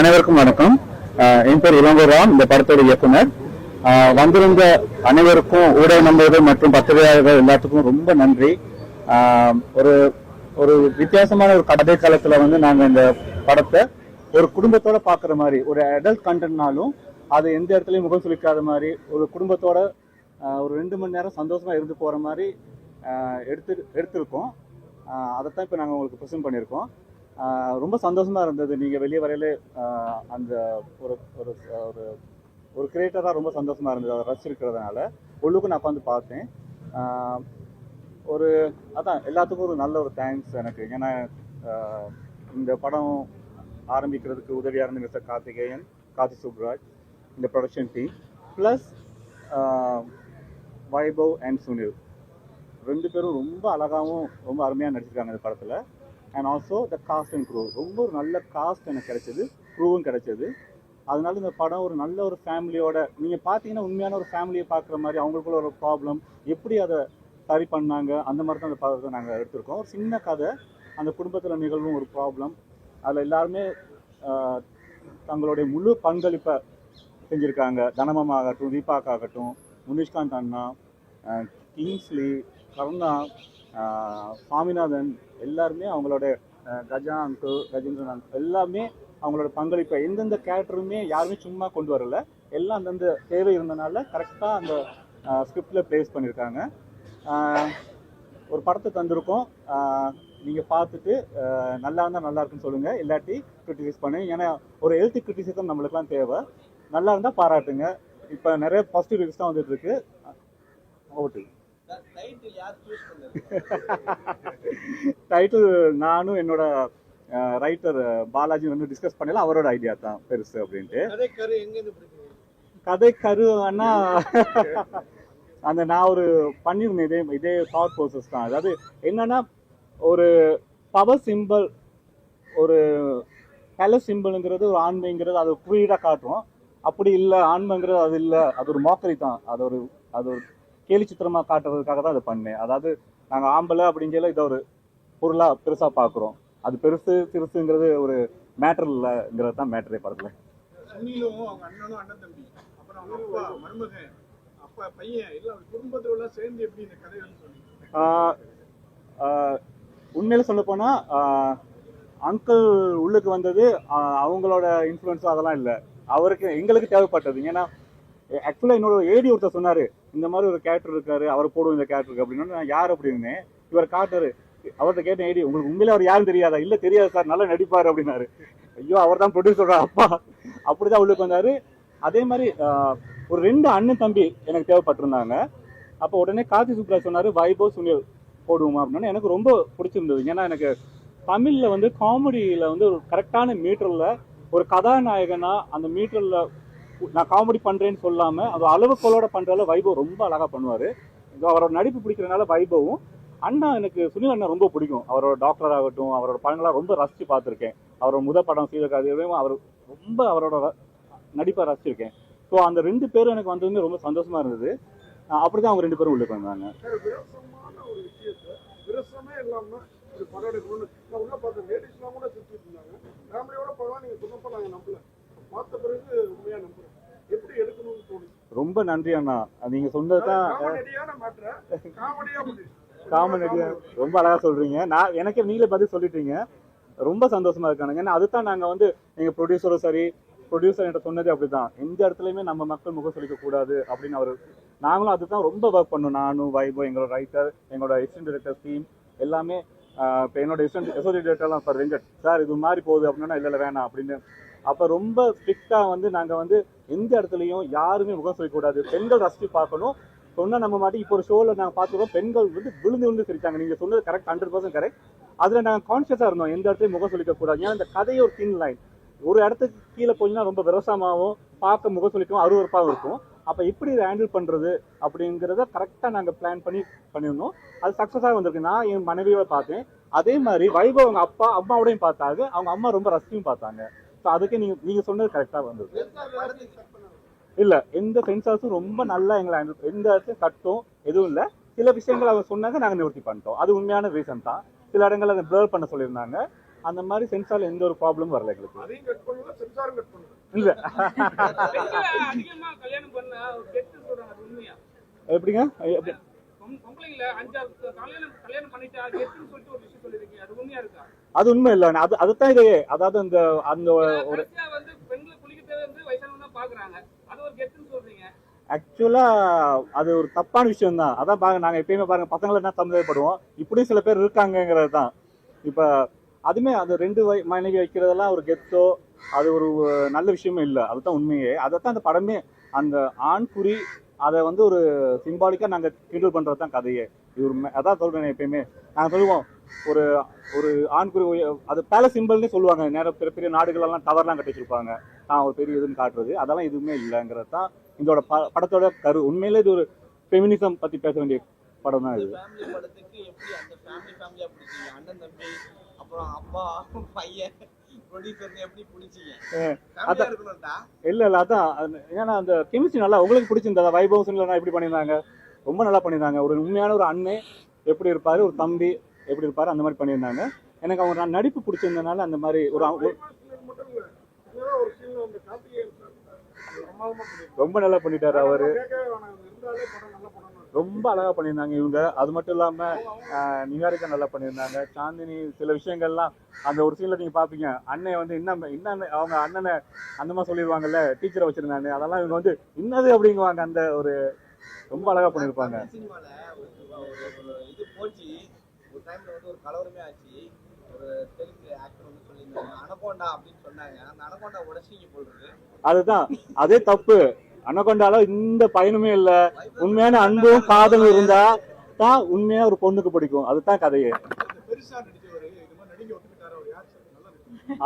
அனைவருக்கும் வணக்கம். என் பேர் இளங்கோராம், இந்த படத்தோட இயக்குனர். வந்திருந்த அனைவருக்கும் ஊடக நண்பர்கள் மற்றும் பத்திரிகையாளர்கள் எல்லாத்துக்கும் ரொம்ப நன்றி. ஒரு ஒரு வித்தியாசமான ஒரு கதை காலத்துல நாங்க இந்த படத்தை ஒரு குடும்பத்தோட பாக்குற மாதிரி, ஒரு அடல்ட் கண்டென்ட்னாலும் அது எந்த இடத்துலயும் முகம் சுளிக்காத மாதிரி, ஒரு குடும்பத்தோட ஒரு 2 மணி நேரம் சந்தோஷமா இருந்து போற மாதிரி எடுத்திருக்கோம். அதைத்தான் இப்போ நாங்கள் உங்களுக்கு ப்ரெசென்ட் பண்ணியிருக்கோம். ரொம்ப சந்தோஷமா இருந்தது. நீங்கள் வெளியே வரையில அந்த ஒரு ஒரு ஒரு ஒரு கிரியேட்டராக ரொம்ப சந்தோஷமா இருந்தது. அதை ரசிச்சிருக்கிறதுனால உள்ளுக்கு நான் உட்காந்து பார்த்தேன். அதான் எல்லாத்துக்கும் ஒரு நல்ல ஒரு தேங்க்ஸ் எனக்கு. ஏன்னா இந்த படம் ஆரம்பிக்கிறதுக்கு உதவியாக இருந்த மிஸ்டர் கார்த்திகேயன், கார்த்தி சுப்ராஜ், இந்த production team, plus Vaibhav and Sunil, 2 பேரும் ரொம்ப அழகாகவும் ரொம்ப அருமையாக நடிச்சிருக்காங்க இந்த படத்தில். And also the cast and crew, ரொம்ப ஒரு நல்ல காஸ்ட் எனக்கு கிடைச்சது, க்ரூவும் கிடைச்சது. அதனால இந்த படம் ஒரு நல்ல ஒரு ஃபேமிலியோட, நீங்கள் பார்த்தீங்கன்னா உண்மையான ஒரு ஃபேமிலியை பார்க்குற மாதிரி, அவங்களுக்குள்ள ஒரு ப்ராப்ளம் எப்படி அதை சரி பண்ணாங்க, அந்த மாதிரி தான் அந்த படத்தை நாங்கள் எடுத்திருக்கோம். ஒரு சின்ன கதை, அந்த குடும்பத்தில் நிகழ்வும் ஒரு ப்ராப்ளம், அதில் எல்லாருமே தங்களுடைய முழு பங்களிப்பை செஞ்சுருக்காங்க. தனமமாகட்டும், தீபாக்காகட்டும், முனிஷ்காந்த் அண்ணா, கிங்ஸ்லி, கருணா, சாமிநாதன், எல்லாருமே அவங்களோட கஜா அங்கிள், கஜேந்திரன் அங்கிள், எல்லாமே அவங்களோட பங்களிப்பை எந்தெந்த கேரக்டருமே யாருமே சும்மா கொண்டு வரல. எல்லாம் அந்தந்த தேவை இருந்தனால கரெக்டாக அந்த ஸ்கிரிப்டில் ப்ளேஸ் பண்ணியிருக்காங்க. ஒரு படத்தை தந்திருக்கோம். நீங்கள் பார்த்துட்டு நல்லா இருந்தால் நல்லா இருக்குன்னு சொல்லுங்கள், இல்லாட்டி கிரிட்டிசைஸ் பண்ணுங்க. ஏன்னா ஒரு ஹெல்த்தி கிரிட்டிசிசம் நம்மளுக்குலாம் தேவை. நல்லா இருந்தால் பாராட்டுங்க. இப்போ நிறைய பாசிட்டிவ் ரிவ்யூஸ் தான் வந்துட்டு இருக்கு. ஓட்டு டைட்டில் நானும் என்னோட ரைட்டர் பாலாஜி டிஸ்கஸ் பண்ணல. அவரோட ஐடியா தான் பெருசு அப்படின்ட்டு. கதை கரு அண்ணா அந்த நான் ஒரு பண்ணியிருந்தேன் இதே தாட் ப்ரோசஸ் தான். அதாவது என்னன்னா, ஒரு பவர் சிம்பிள், ஒரு கலர் சிம்பிள்ங்கிறது ஒரு ஆண்மைங்கிறது அது குறியீடாக காட்டுறோம். அப்படி இல்லை, ஆண்மைங்கிறது அது இல்லை, அது ஒரு மோக்கரி தான். அது ஒரு கேலி சித்திரமாக காட்டுறதுக்காக தான் அதை பண்ணேன். அதாவது நாங்கள் ஆம்பளை அப்படிங்கிற இதை ஒரு பொருளாக பெருசாக பார்க்குறோம். அது பெருசு சிறுசுங்கிறது ஒரு மேட்டர் இல்லைங்கிறது தான் மேட்டரே படத்தில். உண்மையில சொல்ல போனால் அங்கிள் உள்ளுக்கு வந்தது அவங்களோட இன்ஃப்ளூயன்ஸும் அதெல்லாம் இல்லை, எங்களுக்கு தேவைப்பட்டது. ஏன்னா ஆக்சுவலாக என்னோட ஏடி ஒருத்தர் சொன்னார், இந்த மாதிரி ஒரு கேரக்டர் இருக்காரு, அவர் போடுவோம் இந்த கேரக்டருக்கு அப்படின்னு. நான் யார் அப்படின்னு இவர் காட்டுறாரு. அவர்கிட்ட கேட்டேன், ஏடி உங்களுக்கு உண்மையில அவர் யாரும் தெரியாதா? இல்லை தெரியாது சார், நல்லா நடிப்பார் அப்படின்னாரு. ஐயோ, அவர் தான் ப்ரொடியூசரோட அப்பா. அப்படிதான் உள்ளுக்கு வந்தாரு. அதே மாதிரி ஒரு 2 அண்ணன் தம்பி எனக்கு தேவைப்பட்டிருந்தாங்க. அப்போ உடனே கார்த்தி சுப்ராஜ் சொன்னார், வைபவ் சுனில் போடுவோமா அப்படின்னா. எனக்கு ரொம்ப பிடிச்சிருந்தது. ஏன்னா எனக்கு தமிழில் காமெடியில் ஒரு கரெக்டான மீட்டரில் ஒரு கதாநாயகனா அந்த மீட்டரில் நான் காமெடி பண்ணுறேன்னு சொல்லாமல் அது அளவுக்கோலோட பண்ணுறதால வைபவ் ரொம்ப அழகாக பண்ணுவார். அவரோட நடிப்பு பிடிக்கிறதுனால வைபவும் அண்ணா, எனக்கு சுனில் அண்ணா ரொம்ப பிடிக்கும். அவரோட டாக்டர் ஆகட்டும், அவரோட படங்களாக ரொம்ப ரசித்து பார்த்துருக்கேன். அவரோட முதல் படம் சீதக்காதையும் அவர் ரொம்ப அவரோட நடிப்பை ரசிச்சிருக்கேன். ஸோ அந்த 2 பேரும் எனக்கு வந்ததுமே ரொம்ப சந்தோஷமாக இருந்தது. அப்படி தான் அவங்க 2 பேரும் உள்ளே வந்தாங்க. ரொம்ப நன்றி அண்ணா, நீங்க சொன்னதுதான் காமெடியா ரொம்ப அழகா சொல்றீங்க. நான் எனக்கு நீங்களே பதில் சொல்லிட்டீங்க. ரொம்ப சந்தோஷமா இருக்கானுங்க. ஏன்னா அதுதான் நாங்க எங்க ப்ரொடியூசரும் சரி, ப்ரொடியூசர் என்கிட்ட சொன்னதே அப்படிதான், எந்த இடத்துலையுமே நம்ம மக்கள் முகம் சொல்லிக்க கூடாது அப்படின்னு நாங்களும் அதுதான் ரொம்ப ஒர்க் பண்ணோம். நானும் வைபவ், எங்களோட ரைட்டர், எங்களோட அசிஸ்டன்ட் டைரக்டர் டீம் எல்லாமே. இப்போ என்னோட அசோசியேட் டைரக்டர்லாம் சார் ரெஞ்சட் சார் இது மாதிரி போகுது அப்படின்னா இல்லை வேணாம் அப்படின்னு. அப்போ ரொம்ப ஸ்ட்ரிக்டாக நாங்கள் எந்த இடத்துலையும் யாருமே முகம் சொல்லக்கூடாது, பெண்கள் ரசித்து பார்க்கணும். சொன்னால் நம்ம மாட்டி இப்போ ஒரு ஷோவில் நாங்கள் பார்த்துருக்கோம், பெண்கள் விழுந்து சிரிச்சாங்க. நீங்கள் சொன்னது கரெக்ட், 100% கரெக்ட். அதில் நாங்கள் கான்ஷியஸாக இருந்தோம், எந்த இடத்துலையும் முகம் சொல்லிக்கக்கூடாது. ஏன்னா இந்த கதையை ஒரு தின் லைன், ஒரு இடத்துக்கு கீழே போச்சுன்னா ரொம்ப விரசமாகவும் பார்க்க முகம் சொல்லிக்கவும் அருவறுப்பாகவும் இருக்கும். அப்போ எப்படி இதை ஹேண்டில் பண்ணுறது அப்படிங்கிறத கரெக்டாக நாங்கள் பிளான் பண்ணியிருந்தோம். அது சக்ஸஸாக வந்திருக்கு. நான் என் மனைவியோட பார்த்தேன். அதே மாதிரி வைபவ் அவங்க அப்பா அம்மாவோடையும் பார்த்தாங்க. அவங்க அம்மா ரொம்ப ரசிச்சும் பார்த்தாங்க. ஸோ அதுக்கே நீங்கள் சொன்னது கரெக்டாக வந்தது. இல்லை, எந்த சென்சார்ஸும் ரொம்ப நல்லா எங்களை எந்த இடத்துலையும் கட்டும் எதுவும் இல்லை. சில விஷயங்கள் அவங்க சொன்னாங்க, நாங்கள் நிவர்த்தி பண்ணிட்டோம். அது உண்மையான ரீசன் தான். சில இடங்கள் அதை ப்ளர் பண்ண சொல்லியிருந்தாங்க. அந்த மாதிரி சென்சார்ல எந்த ஒரு ப்ராப்ளமும் வரல எங்களுக்கு. அதையும் கட் பண்ணல, சென்சாரும் கட் பண்ணல. இல்ல அதிகமா கல்யாணம் பண்ண கெட்டு சொல்றாங்க, அது உண்மையா? எப்படிங்க? பொம்பளைங்கள 5 கல்யாணம் பண்ணிட்டா கெட்டுன்னு சொல்லிட்டு ஒரு விஷயம் சொல்லிருக்கீங்க, அது உண்மையா இருக்கா? அது உண்மை இல்ல. அதுதான் இது. அதாவது அந்த ஒரு வந்து பெண்களை குளிக்கிறதே வந்து வயசானவங்க தான் பாக்குறாங்க, அது ஒரு கெட்டுன்னு சொல்றீங்க. ஆக்சுவலா அது ஒரு தப்பான விஷயம் தான். அதான் பாருங்க, நாங்க எப்பயுமே பாருங்க பசங்களை என்ன சந்தேகப்படுவோம், இப்படியும் சில பேர் இருக்காங்கிறது தான். இப்ப அதுமே அது 2 மனைவி வைக்கிறதெல்லாம் ஒரு கெத்தோ அது ஒரு நல்ல விஷயமே இல்லை. அதுதான் உண்மையே. அதைத்தான் அந்த படமே, அந்த ஆண் குறி அதை வந்து ஒரு சிம்பாலிக்கா நாங்க கிண்டல் பண்றது தான் கதையே. இது ஒரு அதான் சொல்றேன், எப்பயுமே நாங்க சொல்லுவோம் ஒரு ஒரு ஆண் குறி அது பேல சிம்பிள்னே சொல்லுவாங்க. நேரம் பெரிய பெரிய நாடுகளெல்லாம் டவர்லாம் கட்டி வச்சிருப்பாங்க, நான் ஒரு பெரிய இதுன்னு காட்டுறது. அதெல்லாம் எதுவுமே இல்லைங்கிறது தான் இதோட படத்தோட கரு. உண்மையிலே இது ஒரு ஃபெமினிசம் பத்தி பேச வேண்டிய படம் தான் இது. படத்துக்கு எப்படி அந்த ஃபேமிலியா பிடிச்சீங்க? அண்ணன் தம்பி, அப்புறம் அப்பா பையன், ப்ரொடியூசர் எப்படி பிடிச்சீங்க? இல்ல அதான் ஏன்னா அந்த கெமிஸ்ட்ரி நல்லா உங்களுக்கு பிடிச்சிருந்தா. வைபவ் சுனிலா எப்படி பண்ணியிருந்தாங்க, ரொம்ப நல்லா பண்ணியிருந்தாங்க. ஒரு உண்மையான ஒரு அண்ணன் எப்படி இருப்பாரு, ஒரு தம்பி எப்படி இருப்பாரு, அந்த மாதிரி பண்ணியிருந்தாங்க. எனக்கு அவங்க நடிப்பு பிடிச்சிருந்தனால அந்த மாதிரி ஒரு ரொம்ப நல்லா பண்ணிட்டாரு அவரு. ரொம்ப அழகா பண்ணியிருந்தாங்க இவங்க. அது மட்டும் இல்லாம நிகாரிகா நல்லா பண்ணியிருந்தாங்க. சாந்தினி சில விஷயங்கள்லாம் அந்த ஒரு சீன்ல நீங்க பாப்பீங்க, அண்ணன் வந்து இன்னும் அவங்க அண்ணனை அந்த மாதிரி சொல்லிடுவாங்கல்ல, டீச்சரை வச்சிருந்தாங்க, அதெல்லாம் இவங்க வந்து இன்னது அப்படிங்குவாங்க. அந்த ஒரு ரொம்ப அழகா பண்ணியிருப்பாங்க. இது போச்சு ஒரு டைம்ல வந்து ஒரு கலவரமே ஆச்சு. ஒரு தெலுங்கு ஆக்டர் வந்து சொல்லியிருந்தாங்க அனகோண்டா அப்படின்னு சொன்னாங்க. அந்த அனகோண்டா உடச்சிங்க போடுறது, அதுதான் அதே தப்பு. அனகொண்டால இந்த பயனுமே இல்ல. உண்மையான அன்பும் காதலும் இருந்தா தான் உண்மையா ஒரு பொண்ணுக்கு பிடிக்கும். அதுதான் கதையே.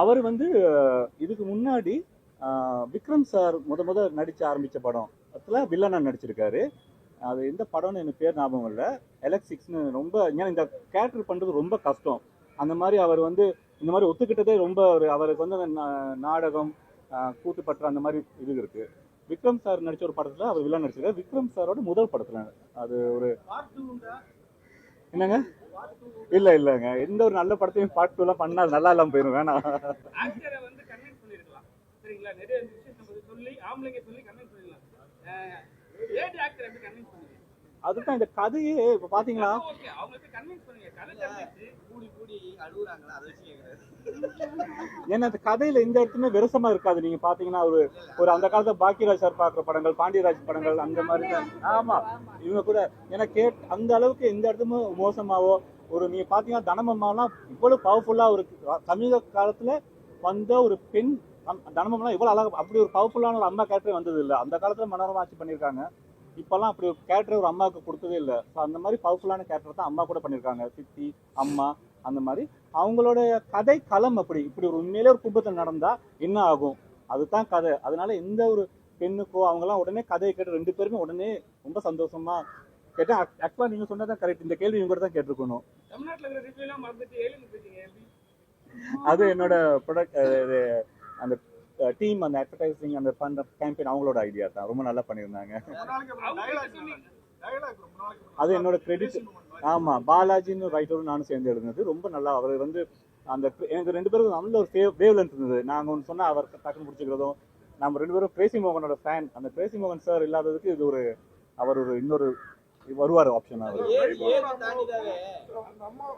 அவர் வந்து இதுக்கு முன்னாடி விக்ரம் சார் முத நடிச்சு ஆரம்பிச்ச படம் அதுல வில்லனா நடிச்சிருக்காரு. அது எந்த படம்னு எனக்கு பேர் ஞாபகம் இல்லை. எலக்ட்ரிக்ஸ்னு. ரொம்ப ஏன்னா இந்த கேரக்டர் பண்றது ரொம்ப கஷ்டம். அந்த மாதிரி அவர் வந்து இந்த மாதிரி ஒத்துக்கிட்டதே ரொம்ப அவருக்கு வந்து நாடகம் கூட்டுப்பற்ற அந்த மாதிரி இது இருக்கு. விக்ரம் சார் நடிச்ச ஒரு படத்துல அவர் வில்லன் நடிச்சிருக்காரு. விக்ரம் சாரோட முதல் படத்துல. அது ஒரு என்னங்க? இல்லங்க, எந்த ஒரு நல்ல படத்தையும் பார்ட் 2 எல்லாம் பண்ணா நல்லா இல்லாம போயிடும். வேணாம். அதுதான் இந்த கதையே. இப்ப பாத்தீங்களா, ஏன்னா அந்த கதையில எந்த இடத்துமே விரசமா இருக்காது. நீங்க பாத்தீங்கன்னா ஒரு அந்த காலத்துல பாக்கியராஜ் சார் பாக்குற படங்கள், பாண்டியராஜ் படங்கள் அந்த மாதிரி தான். ஆமா, இவங்க கூட ஏன்னா அந்த அளவுக்கு எந்த இடத்துமே மோசமாவோ ஒரு நீங்க பாத்தீங்கன்னா தனமம்மாலாம் இவ்வளவு பவர்ஃபுல்லா ஒரு சமீப காலத்துல வந்த ஒரு பெண் தனமம்லாம் இவ்வளவு அழகா அப்படி ஒரு பவர்ஃபுல்லான ஒரு அம்மா கேரக்டர் வந்தது இல்லை. அந்த காலத்துல மனோரமா ஆட்சி பண்ணியிருக்காங்க. இப்பெல்லாம் அப்படி ஒரு கேரக்டர் ஒரு அம்மாவுக்கு கொடுத்ததே இல்லை. ஸோ அந்த மாதிரி பவர்ஃபுல்லான கேரக்டர் தான் அம்மா கூட பண்ணியிருக்காங்க. சித்தி, அம்மா, அந்த மாதிரி அவங்களோட கதை களம். இப்படி ஒரு உண்மையிலே ஒரு குடும்பத்தில் நடந்தா என்ன ஆகும், அதுதான் கதை. அதனால எந்த ஒரு பெண்ணுக்கோ அவங்கலாம் உடனே கதையை கேட்டு 2 பேருமே உடனே ரொம்ப சந்தோஷமா கேட்டேன். ஆக்சுவலா நீங்க சொன்னதான் கரெக்ட். இந்த கேள்வி இவங்க தான் கேட்டிருக்கணும். அது என்னோட ப்ரொடக்ட் அந்த டீம், அந்த அட்வர்டைசிங் அந்த பண்ற கேம்பெயின் அவங்களோட ஐடியா தான். ரொம்ப நல்லா பண்ணியிருந்தாங்க. அது என்னோட கிரெடிட். ஆமா, பாலாஜின்னு ரைட்டரும் நானும் சேர்ந்து எழுதுனது. ரொம்ப நல்லா அவர் வந்து அந்த எனக்கு 2 பேரும் நல்ல ஒரு வேவ் லென்த் இருந்தது. நாங்க ஒன்று சொன்னா அவர் டக்குன்னு பிடிச்சிக்கிறதும். நம்ம 2 பேரும் கிரேசி மோகனோட ஃபேன். அந்த கிரேசி மோகன் சார் இல்லாததுக்கு இது ஒரு அவர் ஒரு இன்னொரு வருவார் ஆப்ஷன். அவர்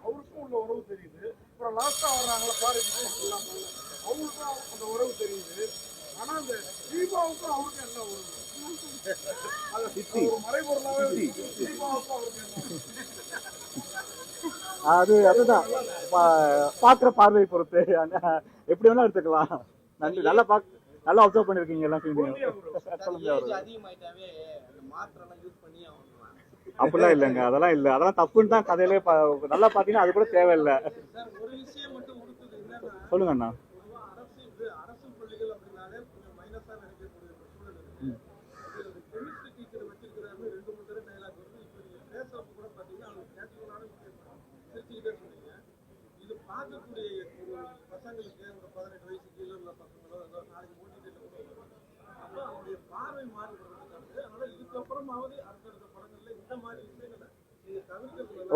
அவருக்கும் உள்ள உறவு தெரியுது. அப்புறம் லாஸ்டா வர்றாங்களா பாருங்க, அவங்களுக்கும் அந்த உறவு தெரியுது. ஆனா அந்த தீபாவுக்கும் அவருக்கும் என்ன உறவு? மறைபொருளாவே தீபாவுக்கும் அவருக்கு அதுதான் பாக்குற பார்வை பொறுத்து எப்படி வேணா எடுத்துக்கலாம். நன்றி. நல்லா அப்சர்வ் பண்ணிருக்கீங்க எல்லாம். அப்படிலாம் இல்லைங்க, அதெல்லாம் இல்ல. அதெல்லாம் தப்புன்னு தான் கதையிலே நல்லா பாத்தீங்கன்னா அது கூட தேவையில்லை. சொல்லுங்க அண்ணா.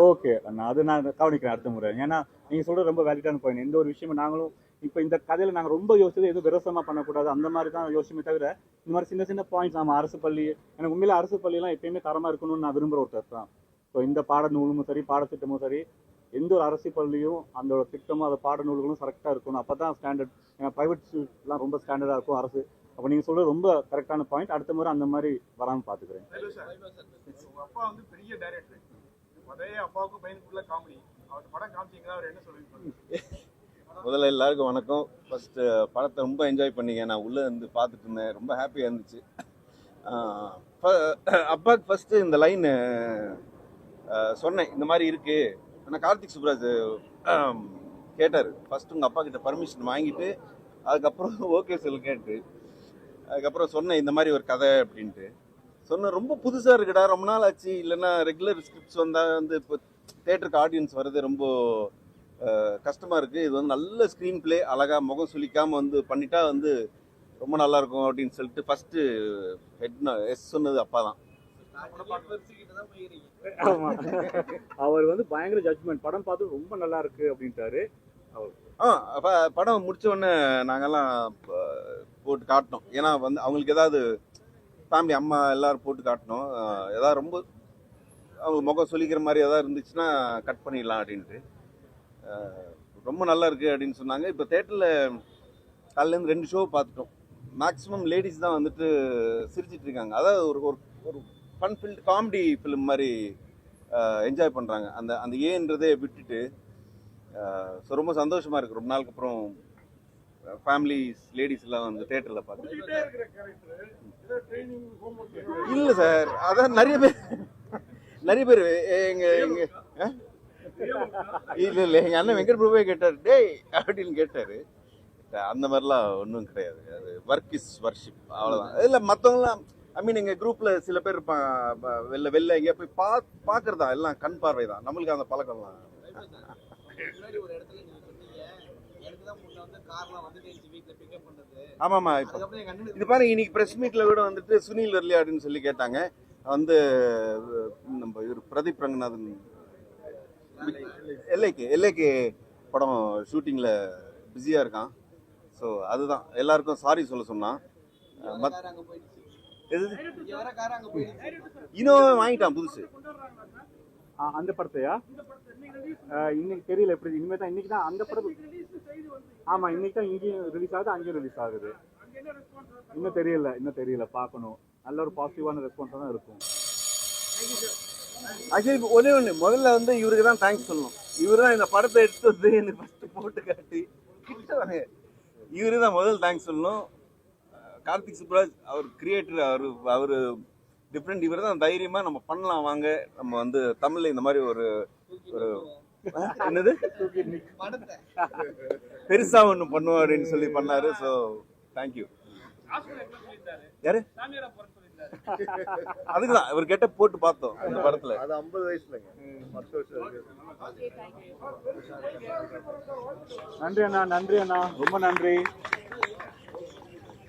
ஓகே நான் கவனிக்கிறேன் அடுத்த முறை. ஏன்னா நீங்க சொல்றது ரொம்ப வேலிடான பாயிண்ட். எந்த ஒரு விஷயமும் நாங்களும் இப்போ இந்த கதையில நாங்கள் ரொம்ப யோசிச்சது எதுவும் விரசமா பண்ணக்கூடாது அந்த மாதிரி தான் யோசிச்சுமே தவிர, இந்த மாதிரி சின்ன சின்ன பாயிண்ட்ஸ் நம்ம அரசு பள்ளி, எனக்கு உண்மையில அரசு பள்ளியெல்லாம் எப்பயுமே தரமா இருக்கணும்னு நான் விரும்புகிற ஒருத்தர் தான். ஸோ இந்த பாடநூலும் சரி பாடத்திட்டமும் சரி எந்த ஒரு அரசு பள்ளியும் அந்த திட்டமும் அந்த பாடநூல்களும் கரெக்டாக இருக்கணும். அப்போ தான் ஸ்டாண்டர்ட். ஏன்னா ப்ரைவேட் ஸ்கூல்லாம் ரொம்ப ஸ்டாண்டர்டாக இருக்கும் அரசு. அப்போ நீங்கள் சொல்கிறது ரொம்ப கரெக்டான பாயிண்ட். அடுத்த முறை அந்த மாதிரி வராமல் பார்த்துக்கிறேன். உங்க அப்பா வந்து பெரிய டைரக்டர், அதே அப்பாவுக்கும் பையனுக்குள்ள காமெடி, அவர் படம் காமிச்சிங்கன்னா அவர் என்ன சொல்லுவீங்க? முதல்ல எல்லாருக்கும் வணக்கம். ஃபஸ்ட்டு படத்தை ரொம்ப என்ஜாய் பண்ணிங்க. நான் உள்ளே இருந்து பார்த்துட்டு இருந்தேன், ரொம்ப ஹாப்பியாக இருந்துச்சு. அப்பாவுக்கு ஃபஸ்ட்டு இந்த லைன் சொன்னேன், இந்த மாதிரி இருக்குது. ஆனால் கார்த்திக் சுப்ராஜ் கேட்டார். ஃபஸ்ட்டு உங்கள் அப்பா கிட்ட பர்மிஷன் வாங்கிட்டு அதுக்கப்புறம் ஓகே சொல்லு கேட்டு அதுக்கப்புறம் சொன்னேன் இந்த மாதிரி ஒரு கதை அப்படின்ட்டு. சொன்னேன் ரொம்ப புதுசாக இருக்குடா, ரொம்ப நாள் ஆச்சு. இல்லைன்னா ரெகுலர் ஸ்கிரிப்ட்ஸ் வந்தால் வந்து இப்போ தேட்டருக்கு ஆடியன்ஸ் வர்றது ரொம்ப கஷ்டமாக இருக்குது. இது வந்து நல்ல ஸ்க்ரீன் பிளே, அழகாக முகம் சுளிக்காமல் வந்து பண்ணிட்டா வந்து ரொம்ப நல்லாயிருக்கும் அப்படின்னு சொல்லிட்டு ஃபஸ்ட்டு எஸ் சொன்னது அப்பா தான். அவர் வந்து பயங்கர ஜட்ஜ்மெண்ட். படம் பார்த்து ரொம்ப நல்லா இருக்கு அப்படின்ட்டாரு. படம் முடிச்ச உடனே நாங்கெல்லாம் போட்டு காட்டினோம். ஏன்னா வந்து அவங்களுக்கு ஏதாவது ஃபேமிலி அம்மா எல்லாரும் போட்டு காட்டினோம். ஏதாவது ரொம்ப அவங்க முகம் சொல்லிக்கிற மாதிரி ஏதாவது இருந்துச்சுன்னா கட் பண்ணிடலாம் அப்படின்ட்டு. ரொம்ப நல்லா இருக்குது அப்படின்னு சொன்னாங்க. இப்போ தேட்டரில் காலையிலேருந்து 2 ஷோ பார்த்துட்டோம். மேக்ஸிமம் லேடிஸ் தான் வந்துட்டு சிரிச்சிட்டு இருக்காங்க. அதாவது ஒரு ஒரு ஃபன் ஃபில்ட் காமெடி ஃபிலிம் மாதிரி என்ஜாய் பண்ணுறாங்க. அந்த ஏன்றதே விட்டுட்டு. ஸோ ரொம்ப சந்தோஷமாக இருக்குது. ரொம்ப நாளுக்கு அப்புறம் ஃபேமிலிஸ் லேடிஸ்லாம் வந்து தேட்டரில் பார்த்து. இல்லை சார், அதான் நிறைய பேர் எங்கள் இல்லை எங்கள் அண்ணன் வெங்கட் பிரபுவே கேட்டார், டேய் அப்படின்னு கேட்டார். அந்த மாதிரிலாம் ஒன்றும் கிடையாது. அது ஒர்க் இஸ் வர்ஷிப், அவ்வளோதான். இல்லை மற்றவங்களாம் ஐ மீன் எங்கள் குரூப்பில் சில பேர் இருப்பாங்க, வெளில எங்கேயா போய் பார்க்குறதா எல்லாம் கண் பார்வை தான். நம்மளுக்கு அந்த பழக்கம்லாம். முன்னாடி ஒரு இடத்துல நீங்க சொன்னீங்க, எனக்கு தான் முன்ன வந்து கார்லாம் வந்துட்டே வீட்ல பிக்கப் பண்ணது. ஆமாம்மா. இப்போ இது பாருங்க, இன்னைக்கு ப்ரெஸ் மீட்டில் கூட வந்துட்டு சுனில் வரலையா அப்படின்னு சொல்லி கேட்டாங்க. வந்து நம்ம இவர் பிரதீப் ரங்கநாதன் எல்லைக்கு படம் ஷூட்டிங்கில் பிஸியாக இருக்கான். ஸோ அதுதான் எல்லாருக்கும் சாரி சொல்ல சொன்னான். இன்னோவே வாங்கிட்டான் புதுசு. அந்த படத்தையா இன்னைக்கு தெரியல எப்படி. இனிமே தான் இன்னைக்கு தான் அந்த படம். ஆமாம், இன்னைக்கு தான் இங்கேயும் ரிலீஸ் ஆகுது, அங்கேயும் ரிலீஸ் ஆகுது. இன்னும் தெரியல பார்க்கணும். நல்ல ஒரு பாசிட்டிவான ரெஸ்பான்ஸாக தான் இருக்கும். ஆக்சுவலி ஒரே ஒன்று, முதல்ல வந்து இவருக்கு தான் தேங்க்ஸ் சொல்லணும். இவர் தான் இந்த படத்தை எடுத்து வந்து எனக்கு ஃபஸ்ட்டு போட்டு காட்டி கிட்ட வாங்க, இவரு தான் முதல் தேங்க்ஸ் சொல்லணும். கார்த்திக் சுப்ராஜ் அவர் கிரியேட்டர், அவர் டிஃப்ரெண்ட். இவர் தான் தைரியமாக நம்ம பண்ணலாம் வாங்க, நம்ம வந்து தமிழில் இந்த மாதிரி ஒரு என்னது பெருசா ஒன்று பண்ணுவோம் அப்படின்னு சொல்லி பண்ணாரு. So thank you. யாரு? அதுக்குதான் இவர் கெட்ட போட்டு பார்த்தோம் இந்த படத்துல. அது 50 வயசுலங்க. நன்றி அண்ணா, ரொம்ப நன்றி.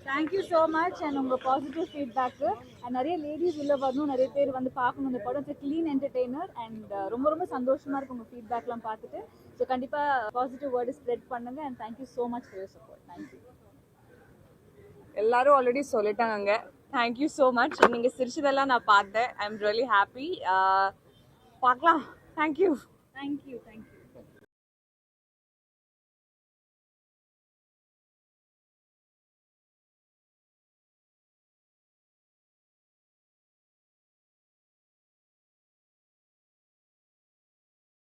Thank you so much. அண்ட் உங்கள் பாசிட்டிவ் ஃபீட்பேக்கு அண்ட் நிறைய லேடிஸ் உள்ள வரணும், நிறைய பேர் வந்து பார்க்கணும் இந்த படம். இட்ஸ் க்ளீன் என்டர்டெய்னர் அண்ட் ரொம்ப சந்தோஷமாக இருக்கும் உங்கள் ஃபீட்பேக்லாம் பார்த்துட்டு. ஸோ கண்டிப்பாக பாசிட்டிவ் வேர்டு ஸ்ப்ரெட் பண்ணுங்கள். And thank you so much for your support. Thank you. எல்லாரும் ஆல்ரெடி சொல்லிட்டாங்க. Thank you so much. நீங்கள் சிரிச்சதெல்லாம் நான் பார்த்தேன். I am really happy. பார்க்கலாம். தேங்க்யூ.